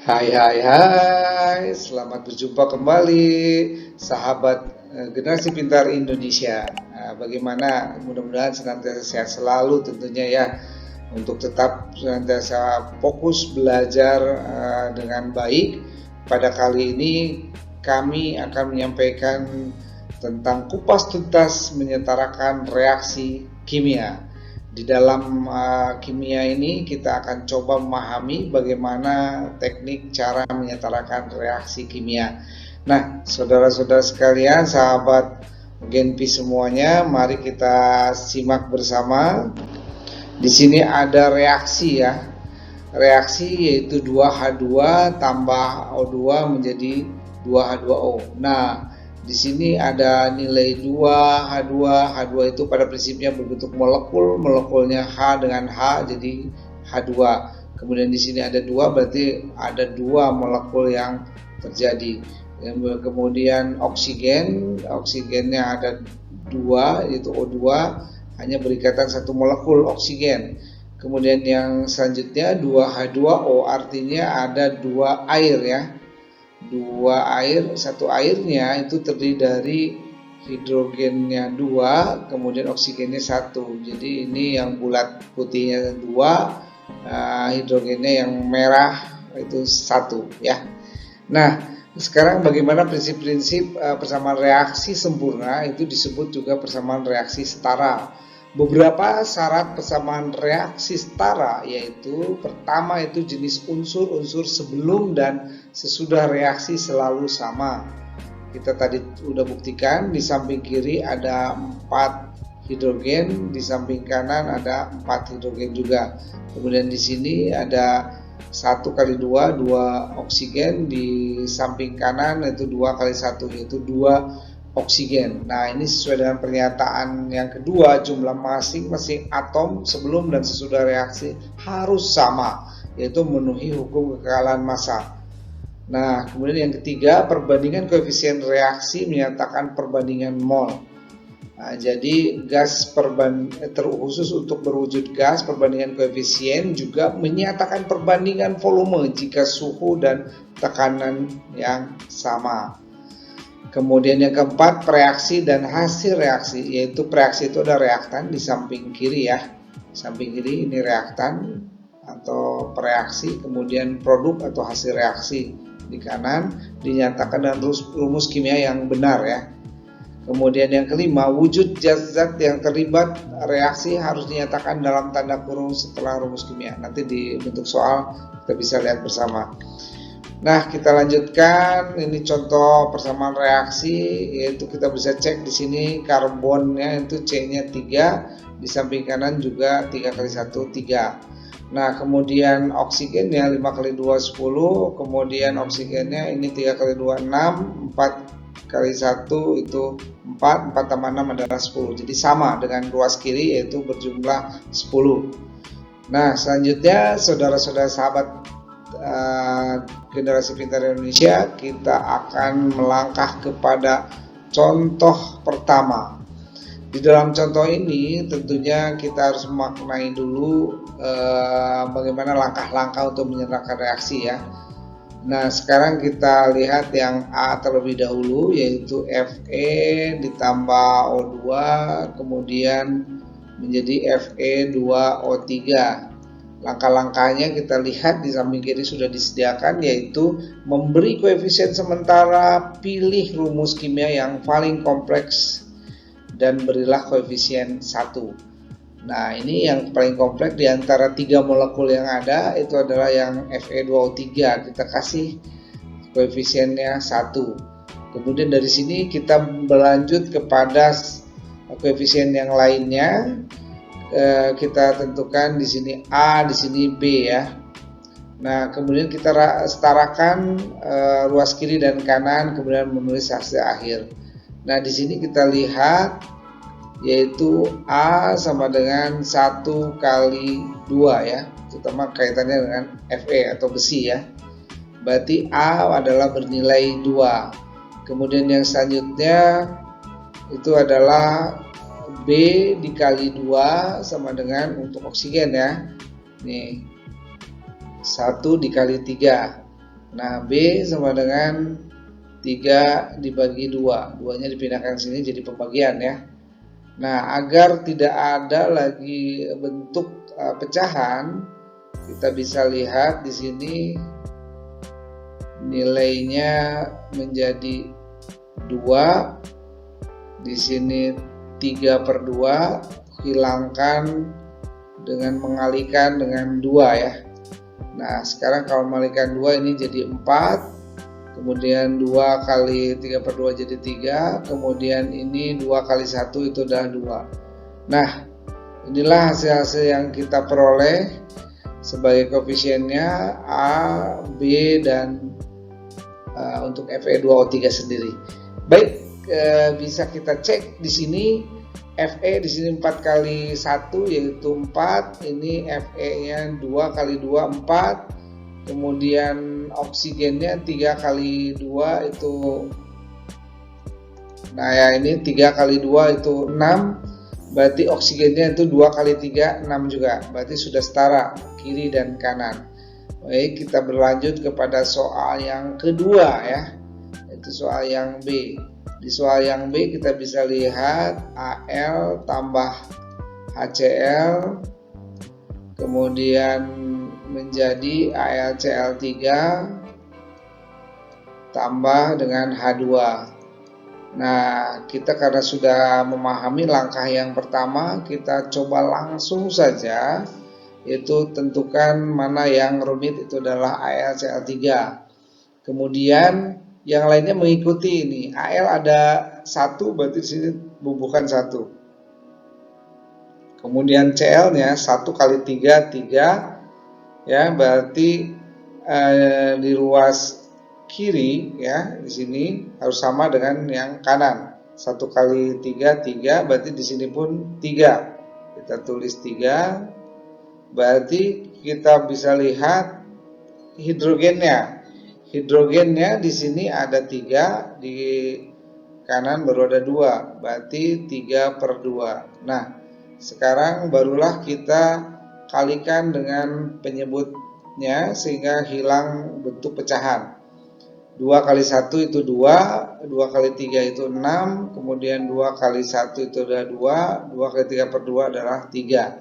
Hai, selamat berjumpa kembali sahabat Generasi Pintar Indonesia. Bagaimana? Mudah-mudahan senantiasa sehat selalu tentunya ya, untuk tetap senantiasa fokus belajar dengan baik. Pada kali ini kami akan menyampaikan tentang kupas tuntas menyetarakan reaksi kimia. Di dalam kimia ini kita akan coba memahami bagaimana teknik cara menyetarakan reaksi kimia. Nah, saudara-saudara sekalian, sahabat Genpi semuanya, mari kita simak bersama. Di sini ada reaksi ya. Reaksi yaitu 2H2 tambah O2 menjadi 2H2O. Nah, di sini ada nilai 2H2. H2 itu pada prinsipnya berbentuk molekul, molekulnya H dengan H jadi H2. Kemudian di sini ada 2, berarti ada 2 molekul yang terjadi. Kemudian oksigennya ada 2 yaitu O2, hanya berikatan satu molekul oksigen. Kemudian yang selanjutnya 2H2O, artinya ada 2 air ya. 2 air, satu airnya itu terdiri dari hidrogennya 2, kemudian oksigennya 1. Jadi ini yang bulat putihnya 2, hidrogennya yang merah itu 1 ya. Nah, sekarang bagaimana prinsip-prinsip persamaan reaksi sempurna, itu disebut juga persamaan reaksi setara. Beberapa syarat persamaan reaksi setara yaitu pertama itu jenis unsur-unsur sebelum dan sesudah reaksi selalu sama. Kita tadi udah buktikan, di samping kiri ada 4 hidrogen, di samping kanan ada 4 hidrogen juga. Kemudian di sini ada 1 kali 2, 2 oksigen, di samping kanan itu 2 kali 1 yaitu 2 oksigen. Nah, ini sesuai dengan pernyataan yang kedua, jumlah masing-masing atom sebelum dan sesudah reaksi harus sama, yaitu memenuhi hukum kekalahan massa. Nah, kemudian yang ketiga, perbandingan koefisien reaksi menyatakan perbandingan mol. Nah, jadi gas terkhusus untuk berwujud gas, perbandingan koefisien juga menyatakan perbandingan volume jika suhu dan tekanan yang sama. Kemudian yang keempat, reaksi dan hasil reaksi, yaitu reaksi itu ada reaktan di samping kiri ya. Samping kiri ini reaktan atau reaksi, kemudian produk atau hasil reaksi di kanan dinyatakan dengan rumus kimia yang benar ya. Kemudian yang kelima, wujud zat-zat yang terlibat reaksi harus dinyatakan dalam tanda kurung setelah rumus kimia. Nanti di bentuk soal kita bisa lihat bersama. Nah, kita lanjutkan. Ini contoh persamaan reaksi, yaitu kita bisa cek di sini karbonnya itu C-nya 3, di samping kanan juga 3 kali 1 3. Nah, kemudian oksigennya 5 kali 2 10, kemudian oksigennya ini 3 kali 2 6, 4 kali 1 itu 4, 4 tambah 6 adalah 10. Jadi sama dengan ruas kiri yaitu berjumlah 10. Nah, selanjutnya saudara-saudara sahabat Generasi Pintar Indonesia, kita akan melangkah kepada contoh pertama. Di dalam contoh ini tentunya kita harus memaknai dulu bagaimana langkah-langkah untuk menyerahkan reaksi ya. Nah, sekarang kita lihat yang A terlebih dahulu, yaitu Fe ditambah O2 kemudian menjadi Fe2O3. Langkah-langkahnya kita lihat di samping kiri sudah disediakan, yaitu memberi koefisien sementara, pilih rumus kimia yang paling kompleks dan berilah koefisien 1. Nah, ini yang paling kompleks di antara 3 molekul yang ada itu adalah yang Fe2O3, kita kasih koefisiennya 1. Kemudian dari sini kita berlanjut kepada koefisien yang lainnya. Kita tentukan di sini A, di sini B ya. Nah, kemudian kita setarakan ruas kiri dan kanan, kemudian menulis hasil akhir. Nah, di sini kita lihat yaitu A sama dengan 1 kali 2 ya, terutama kaitannya dengan Fe atau besi ya. Berarti A adalah bernilai 2. Kemudian yang selanjutnya itu adalah B dikali 2 sama dengan untuk oksigen ya. Nih 1 dikali 3. Nah, B sama dengan 3 dibagi 2. 2-nya dipindahkan sini jadi pembagian ya. Nah, agar tidak ada lagi bentuk pecahan, kita bisa lihat di sini nilainya menjadi 2. Di sini 3/2, hilangkan dengan mengalihkan dengan 2 ya. Nah, sekarang kalau mengalihkan 2 ini jadi 4, kemudian 2 kali 3/2 jadi 3, kemudian ini 2 kali 1 itu adalah 2. Nah, inilah hasil-hasil yang kita peroleh sebagai koefisiennya A, B, dan untuk Fe2O3 sendiri. Baik, bisa kita cek di sini. Fe di sini 4 kali 1 yaitu 4, ini Fe-nya 2 kali 2 4, kemudian oksigennya 3 kali 2 itu, nah ya ini 3 kali 2 itu 6, berarti oksigennya itu 2 kali 3 6 juga, berarti sudah setara kiri dan kanan. Baik, kita berlanjut kepada soal yang kedua ya, itu soal yang B. Di soal yang B kita bisa lihat Al tambah HCl kemudian menjadi AlCl3 tambah dengan H2. Nah, kita karena sudah memahami langkah yang pertama, kita coba langsung saja, yaitu tentukan mana yang rumit, itu adalah AlCl3. Kemudian yang lainnya mengikuti ini. Al ada 1, berarti di sini bubukan 1. Kemudian Cl-nya 1 kali 3 3 ya, berarti di ruas kiri ya, di sini harus sama dengan yang kanan. 1 kali 3 3, berarti di sini pun 3. Kita tulis 3. Berarti kita bisa lihat hidrogennya. Hidrogennya di sini ada 3, di kanan baru ada 2, berarti 3/2. Nah, sekarang barulah kita kalikan dengan penyebutnya sehingga hilang bentuk pecahan. 2 kali 1 itu 2, 2 kali 3 itu 6, kemudian 2 kali 1 itu adalah 2, 2 kali 3/2 adalah 3.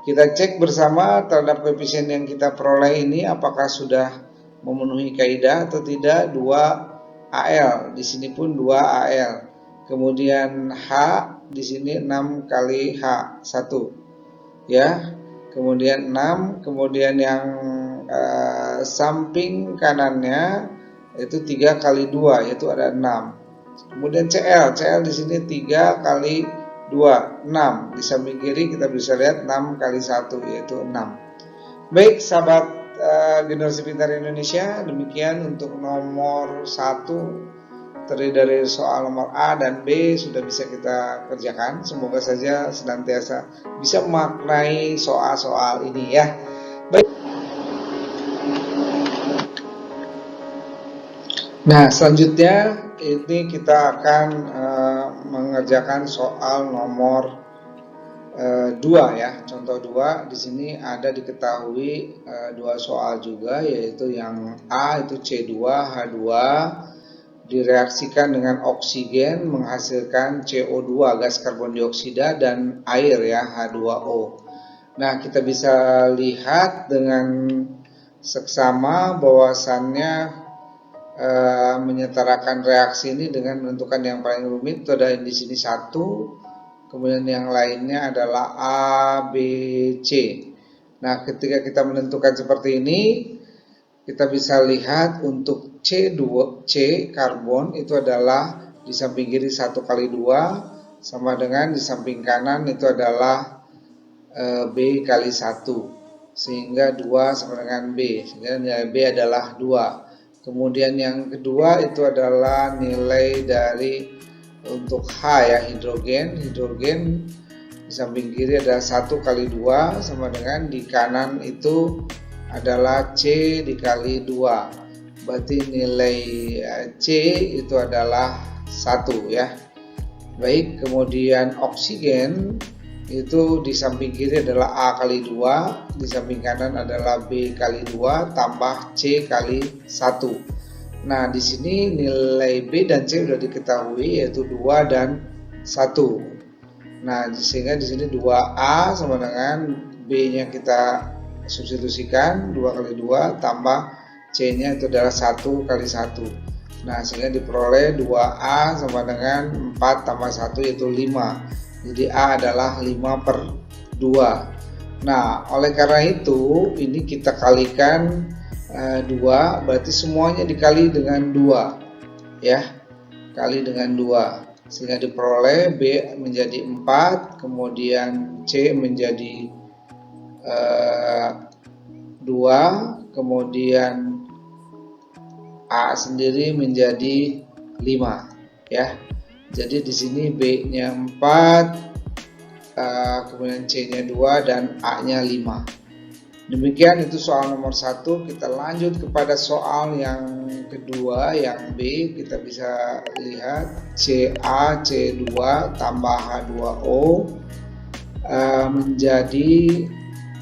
Kita cek bersama terhadap koefisien yang kita peroleh ini apakah sudah memenuhi kaidah atau tidak. 2 Al, di sini pun 2 Al. Kemudian H di sini 6 kali H1 ya. Kemudian 6, kemudian yang samping kanannya itu 3 kali 2 yaitu ada 6. Kemudian Cl di sini 3 kali 2 6. Di samping kiri kita bisa lihat 6 kali 1 yaitu 6. Baik sahabat Generasi Pintar Indonesia, demikian untuk nomor 1 terdiri dari soal nomor A dan B sudah bisa kita kerjakan. Semoga saja senantiasa bisa memaknai soal-soal ini ya. Baik. Nah, selanjutnya ini kita akan mengerjakan soal nomor 2 ya, contoh 2. Di sini ada diketahui 2 soal juga, yaitu yang A itu C2H2 direaksikan dengan oksigen menghasilkan CO2 gas karbon dioksida dan air ya H2O. Nah, kita bisa lihat dengan seksama bahwasannya menyetarakan reaksi ini dengan menentukan yang paling rumit itu ada di sini 1. Kemudian yang lainnya adalah A, B, C. Nah, ketika kita menentukan seperti ini, kita bisa lihat untuk C2, C karbon itu adalah di samping kiri 1 kali 2 sama dengan di samping kanan itu adalah B kali 1. Sehingga 2 sama dengan B. Sehingga nilai B adalah 2. Kemudian yang kedua itu adalah nilai dari untuk H ya, hidrogen di samping kiri ada 1 kali 2 sama dengan di kanan itu adalah C dikali 2. Berarti nilai C itu adalah 1 ya. Baik, kemudian oksigen itu di samping kiri adalah A kali 2, di samping kanan adalah B kali 2 tambah C kali 1. Nah, di sini nilai B dan C sudah diketahui, yaitu 2 dan 1. Nah, sehingga di sini 2A sama dengan B-nya kita substitusikan, 2 kali 2 tambah C-nya itu adalah 1 kali 1. Nah, sehingga diperoleh 2A sama dengan 4 tambah 1 yaitu 5. Jadi A adalah 5/2. Nah, oleh karena itu ini kita kalikan 2, berarti semuanya dikali dengan 2 ya, kali dengan 2, sehingga diperoleh B menjadi 4, kemudian C menjadi 2, kemudian A sendiri menjadi 5 ya. Jadi di sini B-nya 4, kemudian C-nya 2 dan A-nya 5. Demikian itu soal nomor 1. Kita lanjut kepada soal yang kedua, yang B. Kita bisa lihat CA C2 tambah H2O menjadi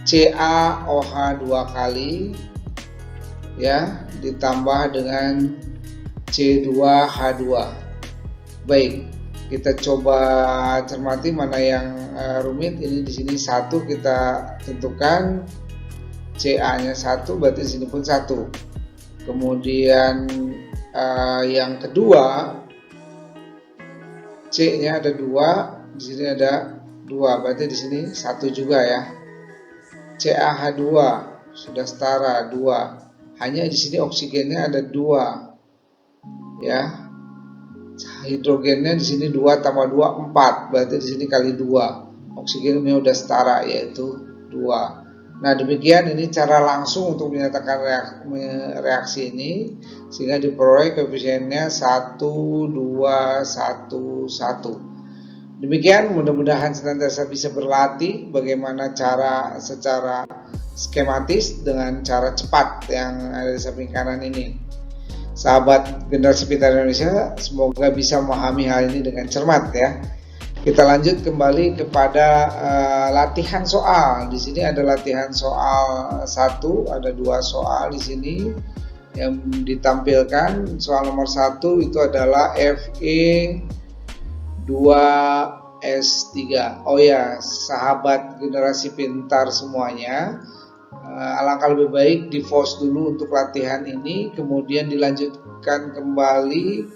CaOH 2 kali ya, ditambah dengan C2H2. Baik, kita coba cermati mana yang rumit. Ini di sini 1 kita tentukan, CA-nya 1, berarti di sini pun 1. Kemudian yang kedua, C-nya ada 2, di sini ada 2, berarti di sini 1 juga ya. CaH2 sudah setara 2. Hanya di sini oksigennya ada 2 ya. Hidrogennya di sini 2 tambah 2 4, berarti di sini kali 2. Oksigennya udah setara yaitu 2. Nah, demikian ini cara langsung untuk menyatakan reaksi ini, sehingga diperoleh koefisiennya 1 2 1 1. Demikian, mudah-mudahan senantiasa bisa berlatih bagaimana cara secara skematis dengan cara cepat yang ada di samping kanan ini. Sahabat Generasi Pintar Indonesia, semoga bisa memahami hal ini dengan cermat ya. Kita lanjut kembali kepada latihan soal. Di sini ada latihan soal 1, ada 2 soal di sini yang ditampilkan. Soal nomor 1 itu adalah Fe2S3. Oh ya, sahabat Generasi Pintar semuanya, alangkah lebih baik di pause dulu untuk latihan ini, kemudian dilanjutkan kembali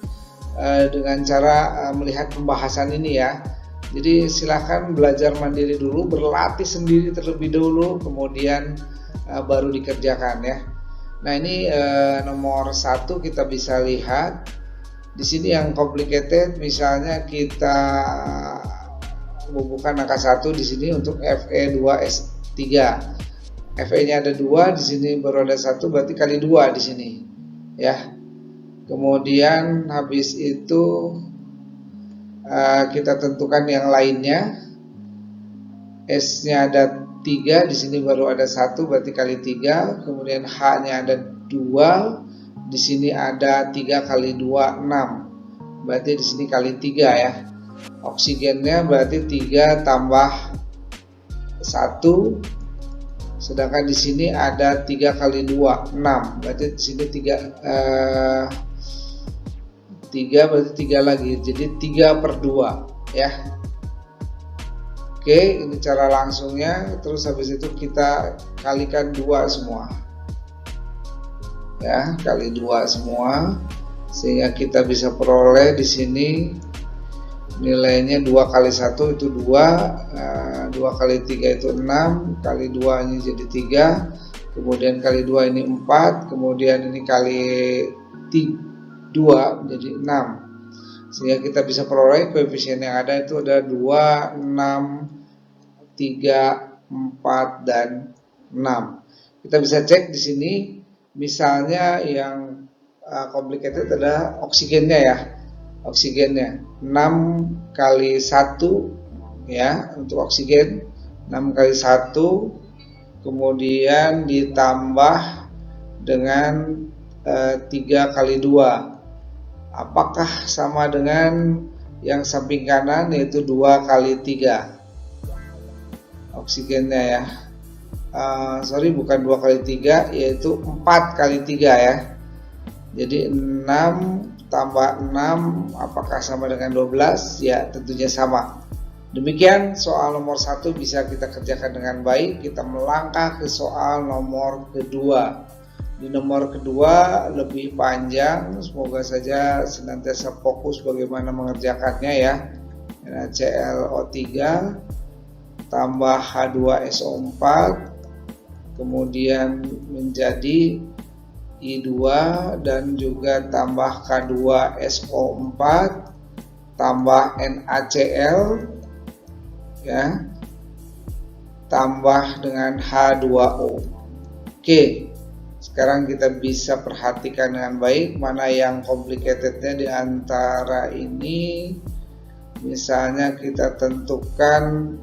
dengan cara melihat pembahasan ini ya. Jadi silahkan belajar mandiri dulu, berlatih sendiri terlebih dulu, kemudian baru dikerjakan ya. Nah, ini nomor 1 kita bisa lihat di sini yang complicated, misalnya kita bubuhkan angka 1 di sini untuk Fe2S3. Fe-nya ada 2, di sini baru ada 1, berarti kali 2 di sini ya. Kemudian habis itu kita tentukan yang lainnya. S-nya ada 3, di sini baru ada 1, berarti kali 3. Kemudian H-nya ada 2, di sini ada 3 kali 2 6, berarti di sini kali 3 ya. Oksigennya berarti 3 tambah 1, sedangkan di sini ada 3 kali 2 6, berarti di sini 3 berarti 3 lagi, jadi 3/2 ya. Oke, ini cara langsungnya. Terus habis itu kita kalikan 2 semua ya, kali 2 semua, sehingga kita bisa peroleh di sini nilainya 2 kali 1 itu 2, 2 kali 3 itu 6, kali 2 ini jadi 3, kemudian kali 2 ini 4, kemudian ini kali 2 menjadi 6, sehingga kita bisa peroleh koefisien yang ada itu ada 2, 6, 3, 4, dan 6. Kita bisa cek di sini, misalnya yang complicated adalah oksigennya ya. Oksigennya 6 kali 1 ya, untuk oksigen 6 kali 1, kemudian ditambah dengan 3 kali 2. Apakah sama dengan yang samping kanan, yaitu 2 kali 3? oksigennya ya. Sorry, bukan 2 kali 3, yaitu 4 kali 3 ya. Jadi 6 tambah 6 apakah sama dengan 12? Ya, tentunya sama. Demikian soal nomor 1 bisa kita kerjakan dengan baik. Kita melangkah ke soal nomor kedua. Di nomor kedua lebih panjang, semoga saja senantiasa fokus bagaimana mengerjakannya ya. NaClO3 tambah H2SO4 kemudian menjadi I2 dan juga tambah K2SO4 tambah NaCl ya, tambah dengan H2O. Oke, sekarang kita bisa perhatikan dengan baik mana yang complicatednya di antara ini. Misalnya kita tentukan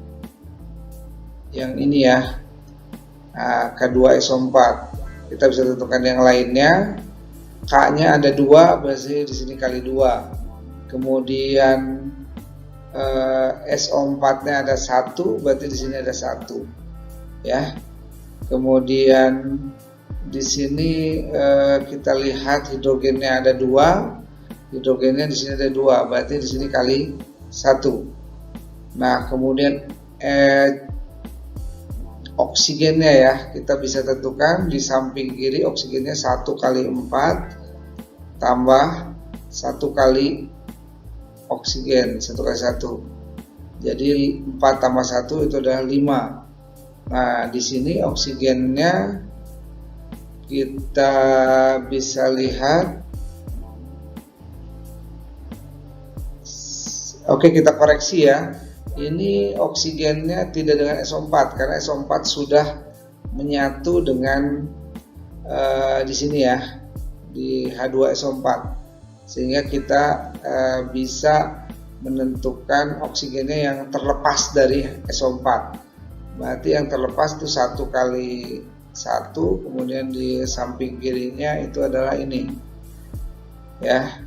yang ini ya, K2SO4. Kita bisa tentukan yang lainnya. K-nya ada 2, berarti di sini kali 2. Kemudian SO4-nya ada 1, berarti di sini ada 1. Ya. Kemudian di sini kita lihat hidrogennya ada 2. Hidrogennya di sini ada 2, berarti di sini kali 1. Nah, kemudian oksigennya ya, kita bisa tentukan di samping kiri oksigennya 1 kali 4 tambah 1 kali oksigen, 1 kali 1. Jadi 4 tambah 1 itu adalah 5. Nah, di sini oksigennya kita bisa lihat. Oke, kita koreksi ya. Ini oksigennya tidak dengan SO4 karena SO4 sudah menyatu dengan di sini ya, di H2SO4, sehingga kita bisa menentukan oksigennya yang terlepas dari SO4. Berarti yang terlepas itu 1 kali 1, kemudian di samping kirinya itu adalah ini ya,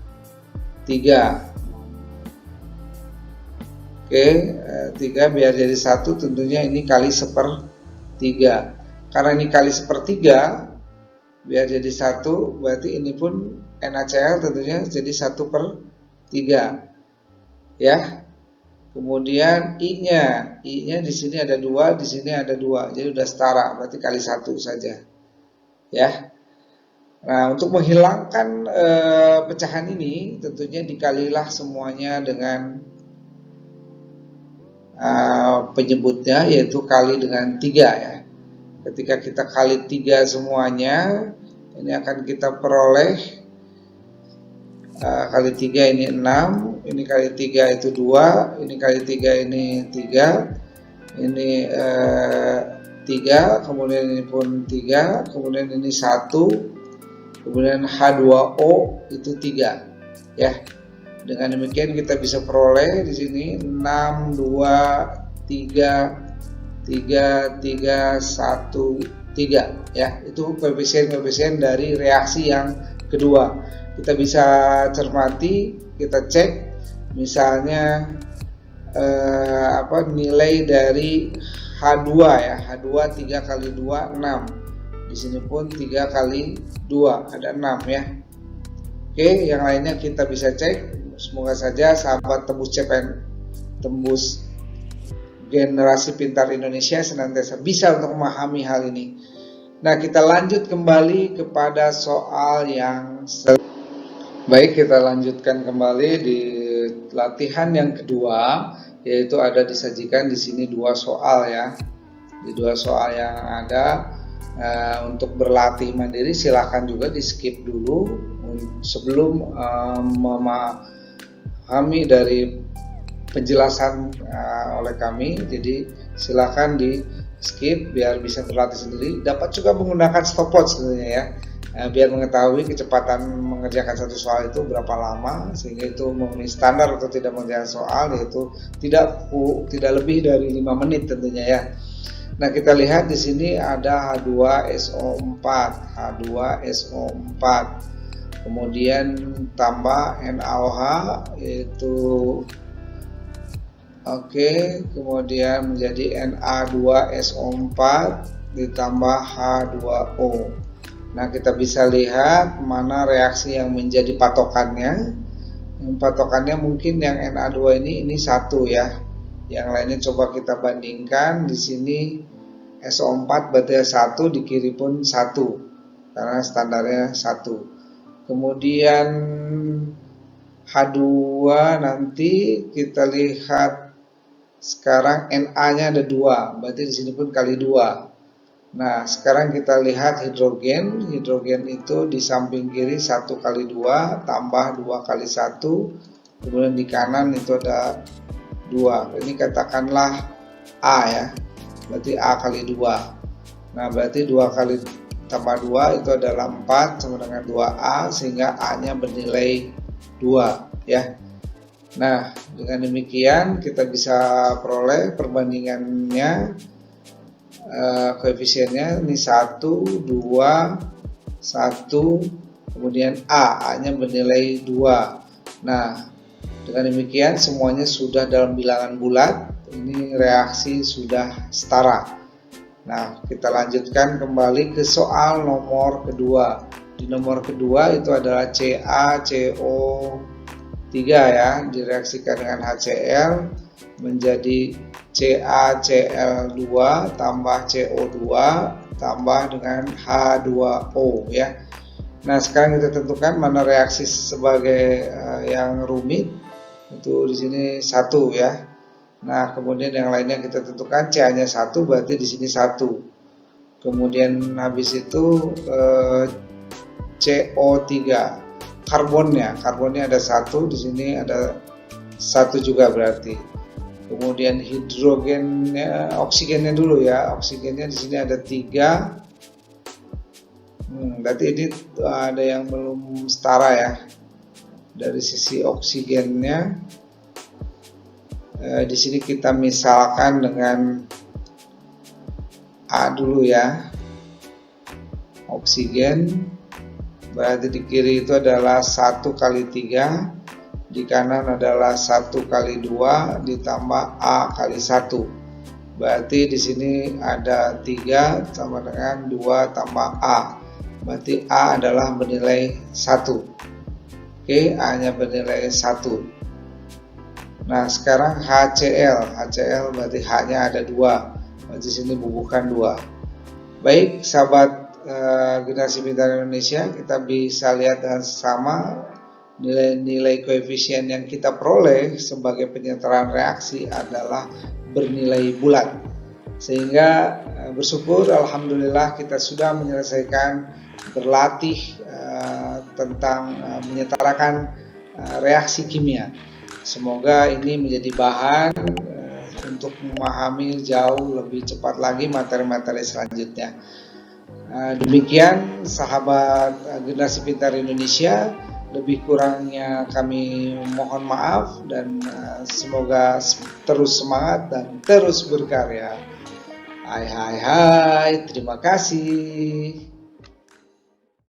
3. Oke, 3 biar jadi 1 tentunya ini kali 1/3. Karena ini kali 1/3 biar jadi 1, berarti ini pun NaCl tentunya jadi 1/3 ya. Kemudian I-nya di sini ada 2, di sini ada 2, jadi udah setara, berarti kali 1 saja ya. Nah, untuk menghilangkan pecahan ini tentunya dikalilah semuanya dengan penyebutnya, yaitu kali dengan 3 ya. Ketika kita kali 3 semuanya, ini akan kita peroleh kali 3 ini 6, ini kali 3 itu 2, ini kali 3 ini 3, ini 3, kemudian ini pun 3, kemudian ini 1, kemudian H2O itu 3 ya. Dengan demikian kita bisa peroleh di sini 6, 2, 3, 3, 3, 1, 3 ya. Itu koefisien dari reaksi yang kedua. Kita bisa cermati, kita cek misalnya nilai dari H2 ya. H2 3 kali 2 6. Di sini pun 3 kali 2 ada 6 ya. Oke, yang lainnya kita bisa cek. Semoga saja sahabat Tembus CPN, Tembus Generasi Pintar Indonesia senantiasa bisa untuk memahami hal ini. Nah, kita lanjut kembali kepada soal yang baik, kita lanjutkan kembali di latihan yang kedua, yaitu ada disajikan di sini 2 soal ya. Di 2 soal yang ada untuk berlatih mandiri silahkan juga di skip dulu sebelum memahami dari penjelasan oleh kami. Jadi silakan di skip biar bisa berlatih sendiri. Dapat juga menggunakan stopwatch sebenarnya ya, biar mengetahui kecepatan mengerjakan satu soal itu berapa lama, sehingga itu memenuhi standar atau tidak mengerjakan soal, yaitu tidak lebih dari 5 menit tentunya ya. Nah, kita lihat di sini ada H2SO4, H2SO4. Kemudian tambah NaOH, yaitu Oke, kemudian menjadi Na2SO4 ditambah H2O. Nah, kita bisa lihat mana reaksi yang menjadi patokannya. Yang patokannya mungkin yang Na2 ini satu ya. Yang lainnya coba kita bandingkan. Di sini SO4 berarti 1, di kiri pun 1 karena standarnya 1. Kemudian H2 nanti kita lihat sekarang Na-nya ada 2, berarti di sini pun kali 2. Nah, sekarang kita lihat hidrogen. Hidrogen itu di samping kiri 1 kali 2 tambah 2 kali 1. Kemudian di kanan itu ada 2. Ini katakanlah A ya. Berarti A kali 2. Nah, berarti 2 kali tambah 2 itu adalah 4 sama dengan 2A, sehingga A-nya bernilai 2 ya. Nah, dengan demikian kita bisa peroleh perbandingannya, koefisiennya ini 1, 2, 1, kemudian A-nya bernilai 2. Nah, dengan demikian semuanya sudah dalam bilangan bulat, ini reaksi sudah setara. Nah, kita lanjutkan kembali ke soal nomor kedua. Di nomor kedua itu adalah CaCO3 ya, direaksikan dengan HCl menjadi CaCl2 tambah CO2 tambah dengan H2O ya. Nah, sekarang kita tentukan mana reaksi sebagai yang rumit. Itu di sini 1 ya. Nah, kemudian yang lainnya kita tentukan, Ca-nya 1 berarti di sini 1. Kemudian habis itu CO3. Karbonnya ada 1, di sini ada 1 juga berarti. Kemudian hidrogennya, oksigennya dulu ya. Oksigennya di sini ada 3. Berarti ini ada yang belum setara ya. Dari sisi oksigennya, di sini kita misalkan dengan A dulu ya. Oksigen berarti di kiri itu adalah 1 kali 3, di kanan adalah 1 kali 2 ditambah A kali 1. Berarti di sini ada 3 sama dengan 2 tambah A. Berarti A adalah bernilai 1. Oke, A-nya bernilai 1. Nah, sekarang HCl berarti H-nya ada 2. Berarti di sini bubuhkan 2. Baik, sahabat Generasi Pintar Indonesia, kita bisa lihat dengan sama nilai-nilai koefisien yang kita peroleh sebagai penyetaraan reaksi adalah bernilai bulat. Sehingga bersyukur, alhamdulillah kita sudah menyelesaikan berlatih tentang menyetarakan reaksi kimia. Semoga ini menjadi bahan untuk memahami jauh lebih cepat lagi materi-materi selanjutnya. Demikian sahabat Generasi Pintar Indonesia, lebih kurangnya kami mohon maaf dan semoga terus semangat dan terus berkarya. Hai, terima kasih.